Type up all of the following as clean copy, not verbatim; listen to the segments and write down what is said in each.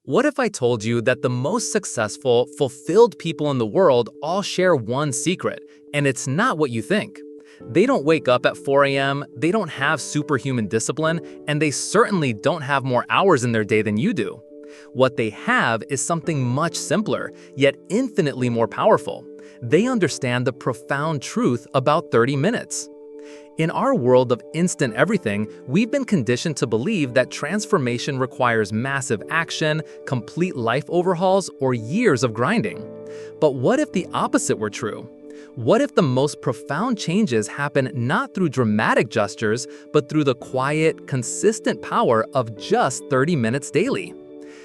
What if I told you that the most successful, fulfilled people in the world all share one secret, and it's not what you think? They don't wake up at 4 a.m., they don't have superhuman discipline, and they certainly don't have more hours in their day than you do. What they have is something much simpler, yet infinitely more powerful. They understand the profound truth about 30 minutes. In our world of instant everything, we've been conditioned to believe that transformation requires massive action, complete life overhauls, or years of grinding. But what if the opposite were true? What if the most profound changes happen not through dramatic gestures, but through the quiet, consistent power of just 30 minutes daily?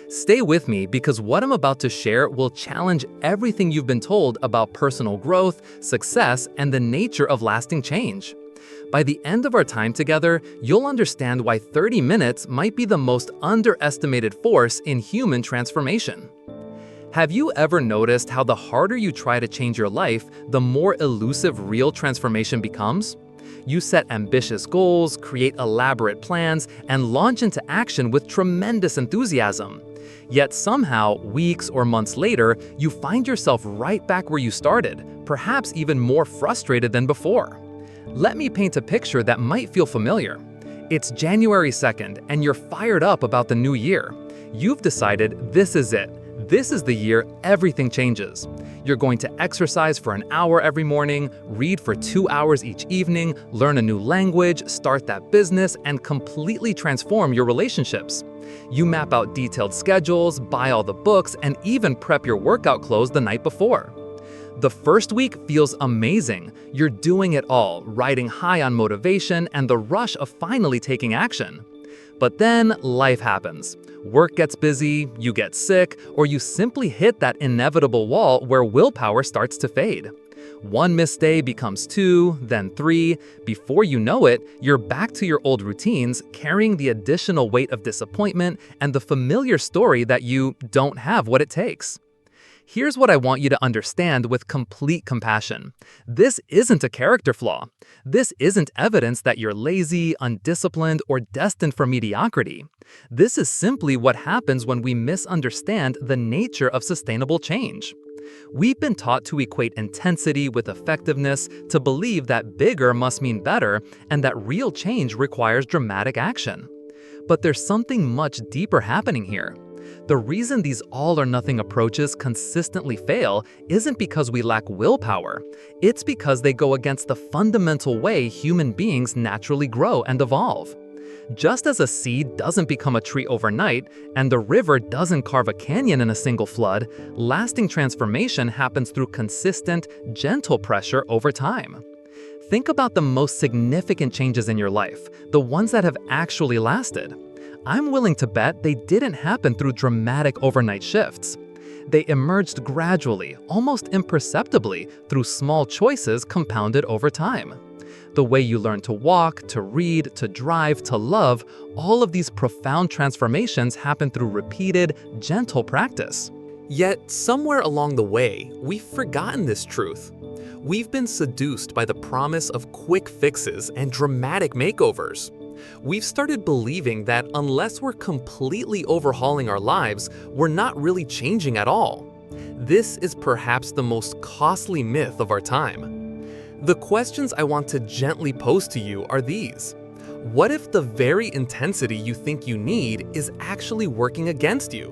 Stay with me because what I'm about to share will challenge everything you've been told about personal growth, success, and the nature of lasting change. By the end of our time together, you'll understand why 30 minutes might be the most underestimated force in human transformation. Have you ever noticed how the harder you try to change your life, the more elusive real transformation becomes? You set ambitious goals, create elaborate plans, and launch into action with tremendous enthusiasm. Yet somehow, weeks or months later, you find yourself right back where you started, perhaps even more frustrated than before. Let me paint a picture that might feel familiar. It's January 2nd, and you're fired up about the new year. You've decided this is it. This is the year everything changes. You're going to exercise for an hour every morning, read for 2 hours each evening, learn a new language, start that business, and completely transform your relationships. You map out detailed schedules, buy all the books, and even prep your workout clothes the night before. The first week feels amazing. You're doing it all, riding high on motivation and the rush of finally taking action. But then life happens. Work gets busy, you get sick, or you simply hit that inevitable wall where willpower starts to fade. One missed day becomes 2, then 3. Before you know it, you're back to your old routines, carrying the additional weight of disappointment and the familiar story that you don't have what it takes. Here's what I want you to understand with complete compassion. This isn't a character flaw. This isn't evidence that you're lazy, undisciplined, or destined for mediocrity. This is simply what happens when we misunderstand the nature of sustainable change. We've been taught to equate intensity with effectiveness, to believe that bigger must mean better, and that real change requires dramatic action. But there's something much deeper happening here. The reason these all-or-nothing approaches consistently fail isn't because we lack willpower. It's because they go against the fundamental way human beings naturally grow and evolve. Just as a seed doesn't become a tree overnight, and the river doesn't carve a canyon in a single flood, lasting transformation happens through consistent, gentle pressure over time. Think about the most significant changes in your life, the ones that have actually lasted. I'm willing to bet they didn't happen through dramatic overnight shifts. They emerged gradually, almost imperceptibly, through small choices compounded over time. The way you learn to walk, to read, to drive, to love, all of these profound transformations happen through repeated, gentle practice. Yet, somewhere along the way, we've forgotten this truth. We've been seduced by the promise of quick fixes and dramatic makeovers. We've started believing that unless we're completely overhauling our lives, we're not really changing at all. This is perhaps the most costly myth of our time. The questions I want to gently pose to you are these. What if the very intensity you think you need is actually working against you?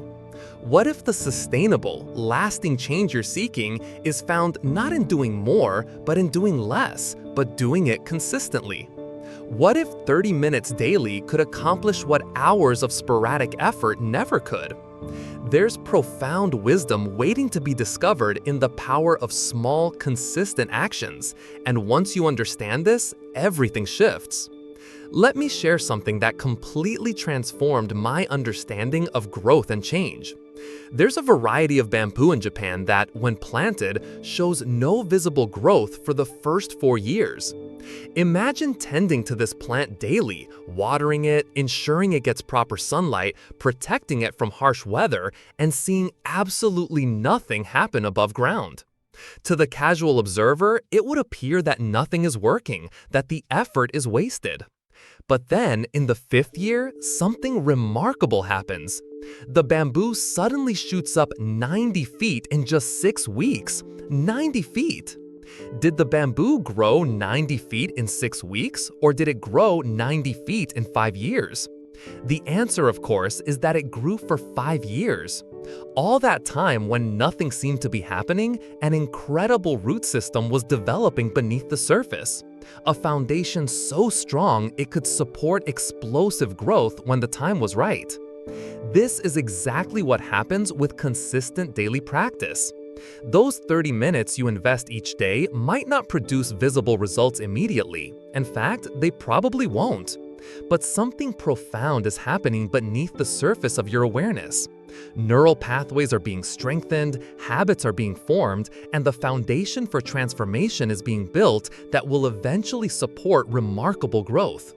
What if the sustainable, lasting change you're seeking is found not in doing more, but in doing less, but doing it consistently? What if 30 minutes daily could accomplish what hours of sporadic effort never could? There's profound wisdom waiting to be discovered in the power of small, consistent actions, and once you understand this, everything shifts. Let me share something that completely transformed my understanding of growth and change. There's a variety of bamboo in Japan that, when planted, shows no visible growth for the first 4 years. Imagine tending to this plant daily, watering it, ensuring it gets proper sunlight, protecting it from harsh weather, and seeing absolutely nothing happen above ground. To the casual observer, it would appear that nothing is working, that the effort is wasted. But then, in the 5th year, something remarkable happens. The bamboo suddenly shoots up 90 feet in just 6 weeks. 90 feet! Did the bamboo grow 90 feet in 6 weeks, or did it grow 90 feet in 5 years? The answer, of course, is that it grew for 5 years. All that time when nothing seemed to be happening, an incredible root system was developing beneath the surface. A foundation so strong it could support explosive growth when the time was right. This is exactly what happens with consistent daily practice. Those 30 minutes you invest each day might not produce visible results immediately. In fact, they probably won't. But something profound is happening beneath the surface of your awareness. Neural pathways are being strengthened, habits are being formed, and the foundation for transformation is being built that will eventually support remarkable growth.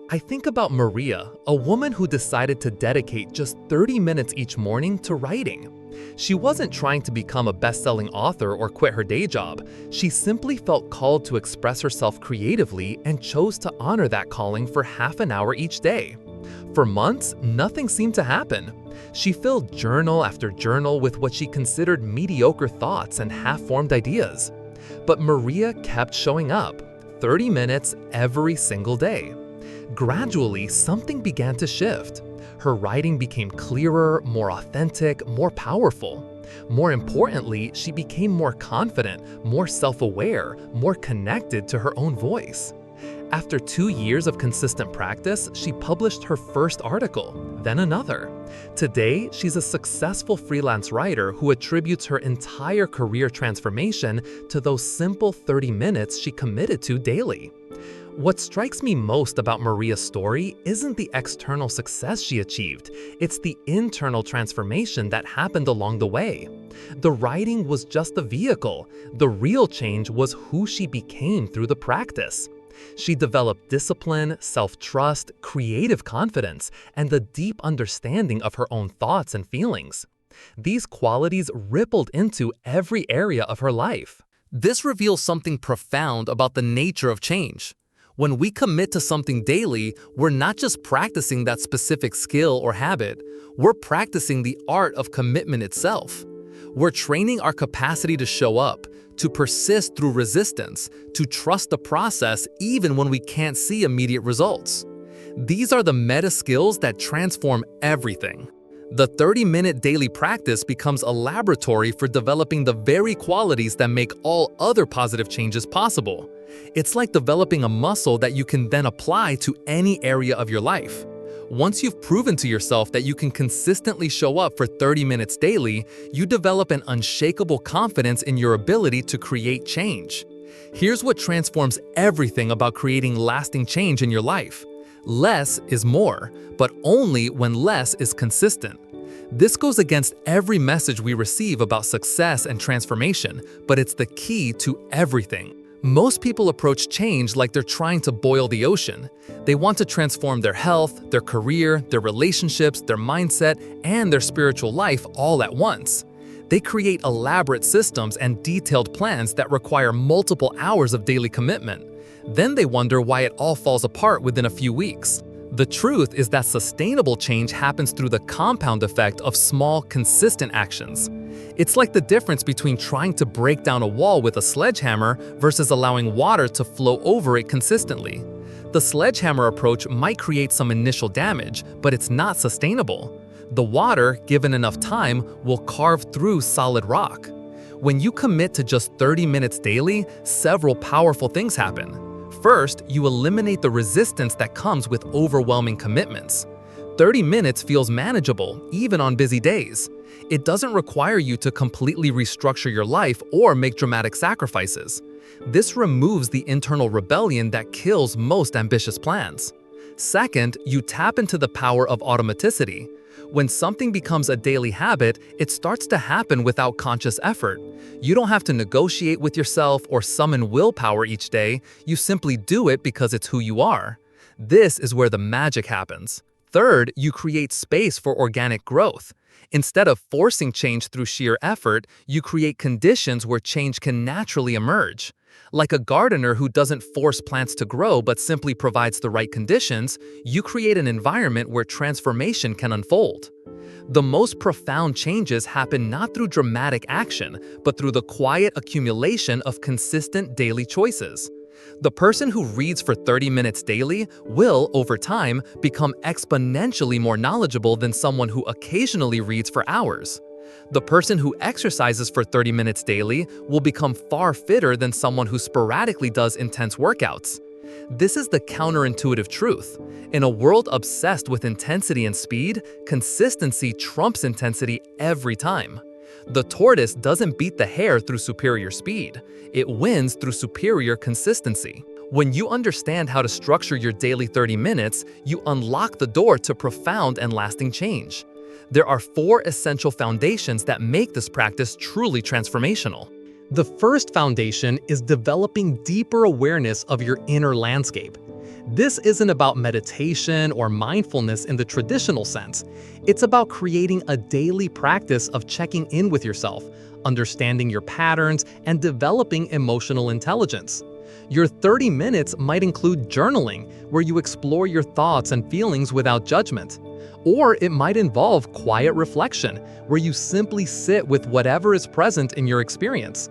I think about Maria, a woman who decided to dedicate just 30 minutes each morning to writing. She wasn't trying to become a best-selling author or quit her day job. She simply felt called to express herself creatively and chose to honor that calling for half an hour each day. For months, nothing seemed to happen. She filled journal after journal with what she considered mediocre thoughts and half-formed ideas. But Maria kept showing up, 30 minutes every single day. Gradually, something began to shift. Her writing became clearer, more authentic, more powerful. More importantly, she became more confident, more self-aware, more connected to her own voice. After 2 years of consistent practice, she published her first article, then another. Today, she's a successful freelance writer who attributes her entire career transformation to those simple 30 minutes she committed to daily. What strikes me most about Maria's story isn't the external success she achieved, it's the internal transformation that happened along the way. The writing was just a vehicle. The real change was who she became through the practice. She developed discipline, self-trust, creative confidence, and a deep understanding of her own thoughts and feelings. These qualities rippled into every area of her life. This reveals something profound about the nature of change. When we commit to something daily, we're not just practicing that specific skill or habit, we're practicing the art of commitment itself. We're training our capacity to show up, to persist through resistance, to trust the process even when we can't see immediate results. These are the meta skills that transform everything. The 30-minute daily practice becomes a laboratory for developing the very qualities that make all other positive changes possible. It's like developing a muscle that you can then apply to any area of your life. Once you've proven to yourself that you can consistently show up for 30 minutes daily, you develop an unshakable confidence in your ability to create change. Here's what transforms everything about creating lasting change in your life. Less is more, but only when less is consistent. This goes against every message we receive about success and transformation, but it's the key to everything. Most people approach change like they're trying to boil the ocean. They want to transform their health, their career, their relationships, their mindset, and their spiritual life all at once. They create elaborate systems and detailed plans that require multiple hours of daily commitment. Then they wonder why it all falls apart within a few weeks. The truth is that sustainable change happens through the compound effect of small, consistent actions. It's like the difference between trying to break down a wall with a sledgehammer versus allowing water to flow over it consistently. The sledgehammer approach might create some initial damage, but it's not sustainable. The water, given enough time, will carve through solid rock. When you commit to just 30 minutes daily, several powerful things happen. First, you eliminate the resistance that comes with overwhelming commitments. 30 minutes feels manageable, even on busy days. It doesn't require you to completely restructure your life or make dramatic sacrifices. This removes the internal rebellion that kills most ambitious plans. Second, you tap into the power of automaticity. When something becomes a daily habit, it starts to happen without conscious effort. You don't have to negotiate with yourself or summon willpower each day, you simply do it because it's who you are. This is where the magic happens. Third, you create space for organic growth. Instead of forcing change through sheer effort, you create conditions where change can naturally emerge. Like a gardener who doesn't force plants to grow but simply provides the right conditions, you create an environment where transformation can unfold. The most profound changes happen not through dramatic action, but through the quiet accumulation of consistent daily choices. The person who reads for 30 minutes daily will, over time, become exponentially more knowledgeable than someone who occasionally reads for hours. The person who exercises for 30 minutes daily will become far fitter than someone who sporadically does intense workouts. This is the counterintuitive truth. In a world obsessed with intensity and speed, consistency trumps intensity every time. The tortoise doesn't beat the hare through superior speed. It wins through superior consistency. When you understand how to structure your daily 30 minutes, you unlock the door to profound and lasting change. There are 4 essential foundations that make this practice truly transformational. The first foundation is developing deeper awareness of your inner landscape. This isn't about meditation or mindfulness in the traditional sense. It's about creating a daily practice of checking in with yourself, understanding your patterns, and developing emotional intelligence. Your 30 minutes might include journaling, where you explore your thoughts and feelings without judgment. Or it might involve quiet reflection, where you simply sit with whatever is present in your experience.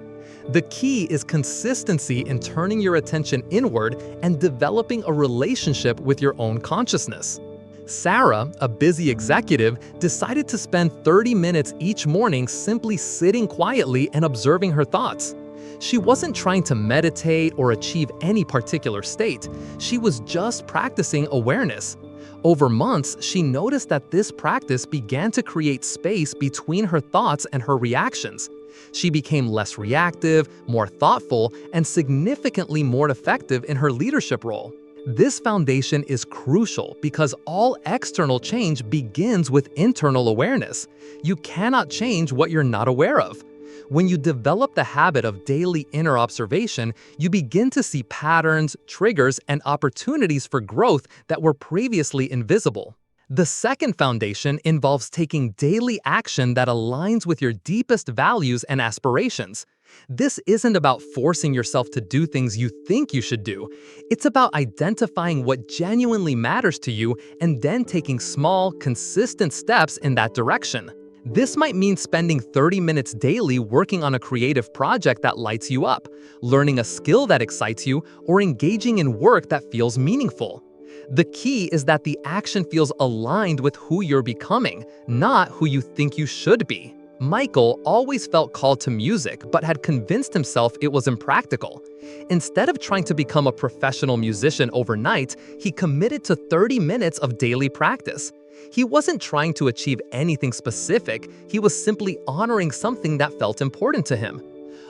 The key is consistency in turning your attention inward and developing a relationship with your own consciousness. Sarah, a busy executive, decided to spend 30 minutes each morning simply sitting quietly and observing her thoughts. She wasn't trying to meditate or achieve any particular state. She was just practicing awareness. Over months, she noticed that this practice began to create space between her thoughts and her reactions. She became less reactive, more thoughtful, and significantly more effective in her leadership role. This foundation is crucial because all external change begins with internal awareness. You cannot change what you're not aware of. When you develop the habit of daily inner observation, you begin to see patterns, triggers, and opportunities for growth that were previously invisible. The second foundation involves taking daily action that aligns with your deepest values and aspirations. This isn't about forcing yourself to do things you think you should do. It's about identifying what genuinely matters to you and then taking small, consistent steps in that direction. This might mean spending 30 minutes daily working on a creative project that lights you up, learning a skill that excites you, or engaging in work that feels meaningful. The key is that the action feels aligned with who you're becoming, not who you think you should be. Michael always felt called to music but had convinced himself it was impractical. Instead of trying to become a professional musician overnight, he committed to 30 minutes of daily practice. He wasn't trying to achieve anything specific, he was simply honoring something that felt important to him.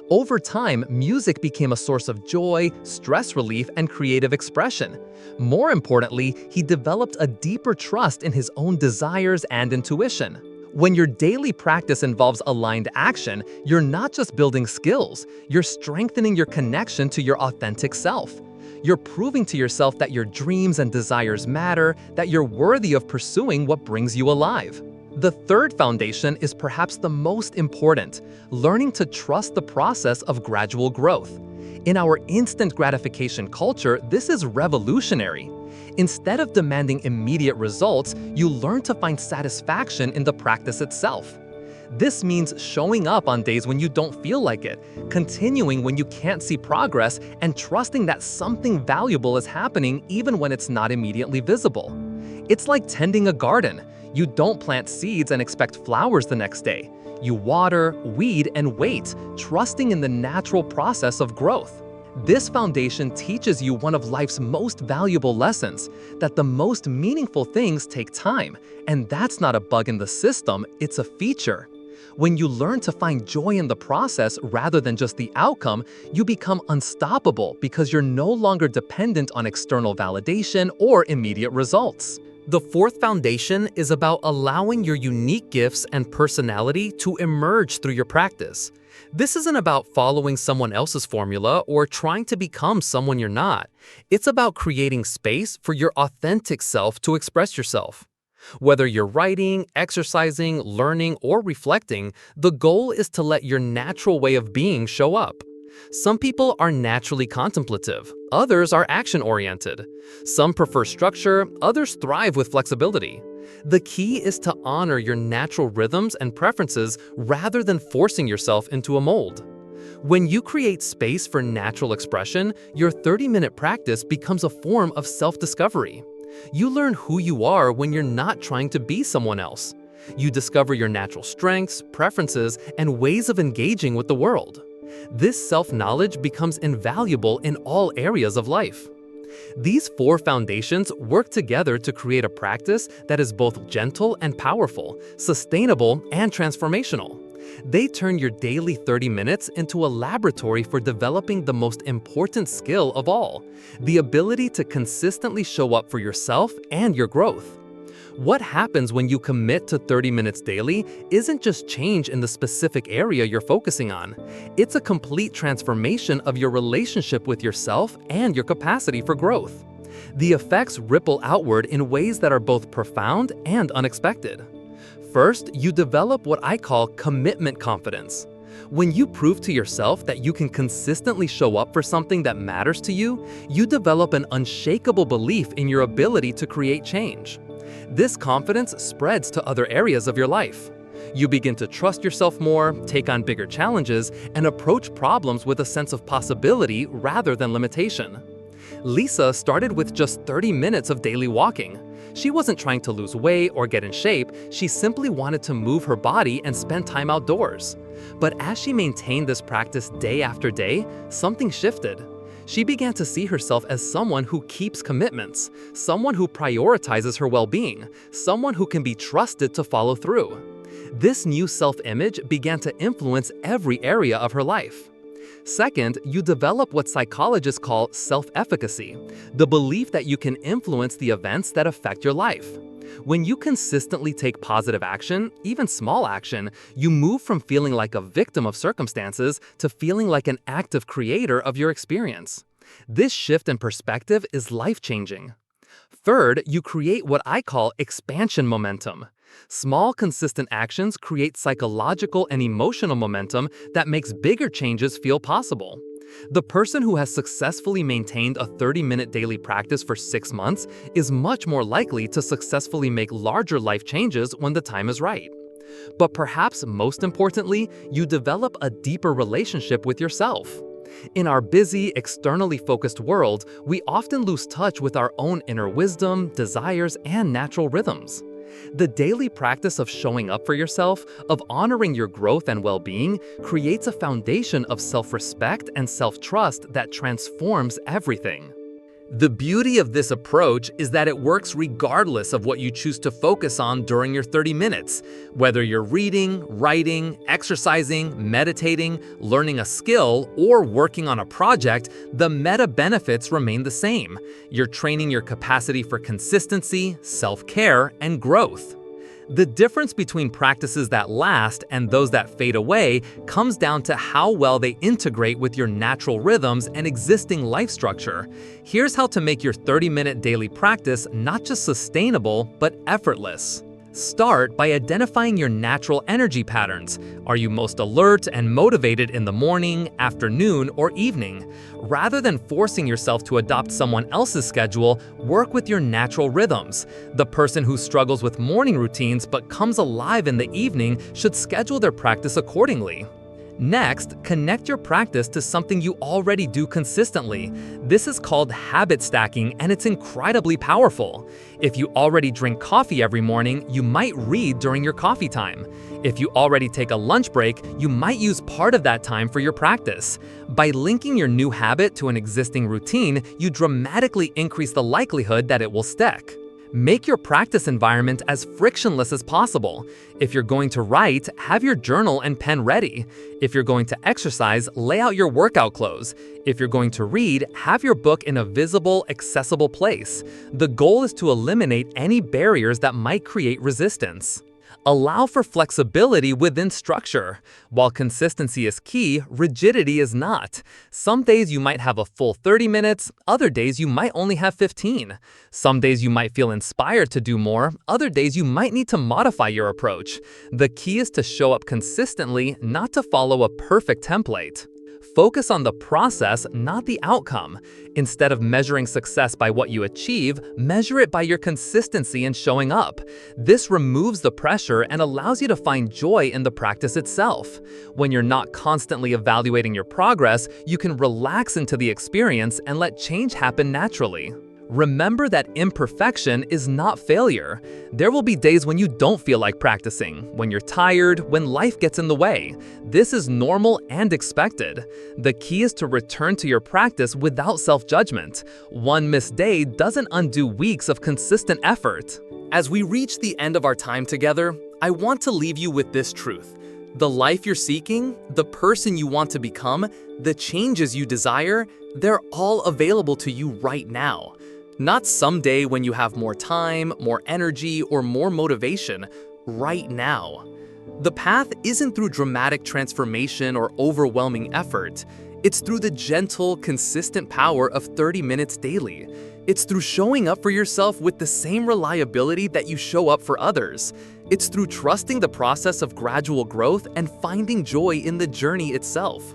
Over time, music became a source of joy, stress relief, and creative expression. More importantly, he developed a deeper trust in his own desires and intuition. When your daily practice involves aligned action, you're not just building skills, you're strengthening your connection to your authentic self. You're proving to yourself that your dreams and desires matter, that you're worthy of pursuing what brings you alive. The third foundation is perhaps the most important, learning to trust the process of gradual growth. In our instant gratification culture, this is revolutionary. Instead of demanding immediate results, you learn to find satisfaction in the practice itself. This means showing up on days when you don't feel like it, continuing when you can't see progress, and trusting that something valuable is happening even when it's not immediately visible. It's like tending a garden. You don't plant seeds and expect flowers the next day. You water, weed, and wait, trusting in the natural process of growth. This foundation teaches you one of life's most valuable lessons, that the most meaningful things take time, and that's not a bug in the system, it's a feature. When you learn to find joy in the process rather than just the outcome, you become unstoppable because you're no longer dependent on external validation or immediate results. The fourth foundation is about allowing your unique gifts and personality to emerge through your practice. This isn't about following someone else's formula or trying to become someone you're not. It's about creating space for your authentic self to express yourself. Whether you're writing, exercising, learning, or reflecting, the goal is to let your natural way of being show up. Some people are naturally contemplative, others are action-oriented. Some prefer structure, others thrive with flexibility. The key is to honor your natural rhythms and preferences rather than forcing yourself into a mold. When you create space for natural expression, your 30-minute practice becomes a form of self-discovery. You learn who you are when you're not trying to be someone else. You discover your natural strengths, preferences, and ways of engaging with the world. This self-knowledge becomes invaluable in all areas of life. These four foundations work together to create a practice that is both gentle and powerful, sustainable and transformational. They turn your daily 30 minutes into a laboratory for developing the most important skill of all, the ability to consistently show up for yourself and your growth. What happens when you commit to 30 minutes daily isn't just change in the specific area you're focusing on. It's a complete transformation of your relationship with yourself and your capacity for growth. The effects ripple outward in ways that are both profound and unexpected. First, you develop what I call commitment confidence. When you prove to yourself that you can consistently show up for something that matters to you, you develop an unshakable belief in your ability to create change. This confidence spreads to other areas of your life. You begin to trust yourself more, take on bigger challenges, and approach problems with a sense of possibility rather than limitation. Lisa started with just 30 minutes of daily walking. She wasn't trying to lose weight or get in shape, she simply wanted to move her body and spend time outdoors. But as she maintained this practice day after day, something shifted. She began to see herself as someone who keeps commitments, someone who prioritizes her well-being, someone who can be trusted to follow through. This new self-image began to influence every area of her life. Second, you develop what psychologists call self-efficacy, the belief that you can influence the events that affect your life. When you consistently take positive action, even small action, you move from feeling like a victim of circumstances to feeling like an active creator of your experience. This shift in perspective is life-changing. Third, you create what I call expansion momentum. Small, consistent actions create psychological and emotional momentum that makes bigger changes feel possible. The person who has successfully maintained a 30-minute daily practice for 6 months is much more likely to successfully make larger life changes when the time is right. But perhaps most importantly, you develop a deeper relationship with yourself. In our busy, externally focused world, we often lose touch with our own inner wisdom, desires, and natural rhythms. The daily practice of showing up for yourself, of honoring your growth and well-being, creates a foundation of self-respect and self-trust that transforms everything. The beauty of this approach is that it works regardless of what you choose to focus on during your 30 minutes. Whether you're reading, writing, exercising, meditating, learning a skill, or working on a project, the meta benefits remain the same. You're training your capacity for consistency, self-care, and growth. The difference between practices that last and those that fade away comes down to how well they integrate with your natural rhythms and existing life structure. Here's how to make your 30-minute daily practice not just sustainable, but effortless. Start by identifying your natural energy patterns. Are you most alert and motivated in the morning, afternoon, or evening? Rather than forcing yourself to adopt someone else's schedule, work with your natural rhythms. The person who struggles with morning routines but comes alive in the evening should schedule their practice accordingly. Next, connect your practice to something you already do consistently. This is called habit stacking, and it's incredibly powerful. If you already drink coffee every morning, you might read during your coffee time. If you already take a lunch break, you might use part of that time for your practice. By linking your new habit to an existing routine, you dramatically increase the likelihood that it will stick. Make your practice environment as frictionless as possible. If you're going to write, have your journal and pen ready. If you're going to exercise, lay out your workout clothes. If you're going to read, have your book in a visible, accessible place. The goal is to eliminate any barriers that might create resistance. Allow for flexibility within structure. While consistency is key, rigidity is not. Some days you might have a full 30 minutes, other days you might only have 15. Some days you might feel inspired to do more, other days you might need to modify your approach. The key is to show up consistently, not to follow a perfect template. Focus on the process, not the outcome. Instead of measuring success by what you achieve, measure it by your consistency in showing up. This removes the pressure and allows you to find joy in the practice itself. When you're not constantly evaluating your progress, you can relax into the experience and let change happen naturally. Remember that imperfection is not failure. There will be days when you don't feel like practicing, when you're tired, when life gets in the way. This is normal and expected. The key is to return to your practice without self-judgment. One missed day doesn't undo weeks of consistent effort. As we reach the end of our time together, I want to leave you with this truth. The life you're seeking, the person you want to become, the changes you desire, they're all available to you right now. Not someday when you have more time, more energy, or more motivation, right now. The path isn't through dramatic transformation or overwhelming effort. It's through the gentle, consistent power of 30 minutes daily. It's through showing up for yourself with the same reliability that you show up for others. It's through trusting the process of gradual growth and finding joy in the journey itself.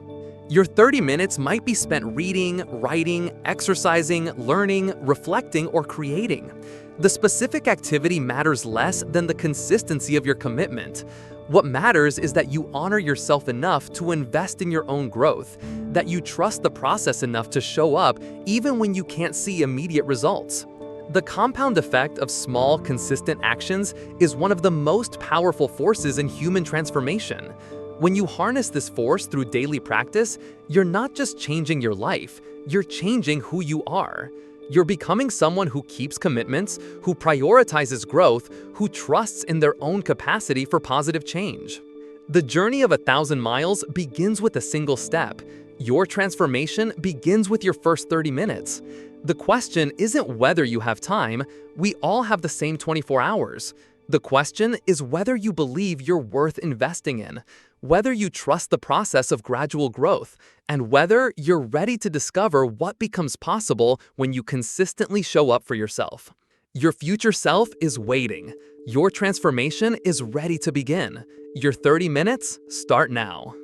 Your 30 minutes might be spent reading, writing, exercising, learning, reflecting, or creating. The specific activity matters less than the consistency of your commitment. What matters is that you honor yourself enough to invest in your own growth, that you trust the process enough to show up even when you can't see immediate results. The compound effect of small, consistent actions is one of the most powerful forces in human transformation. When you harness this force through daily practice, you're not just changing your life, you're changing who you are. You're becoming someone who keeps commitments, who prioritizes growth, who trusts in their own capacity for positive change. The journey of 1,000 miles begins with a single step. Your transformation begins with your first 30 minutes. The question isn't whether you have time, we all have the same 24 hours. The question is whether you believe you're worth investing in, whether you trust the process of gradual growth, and whether you're ready to discover what becomes possible when you consistently show up for yourself. Your future self is waiting. Your transformation is ready to begin. Your 30 minutes start now.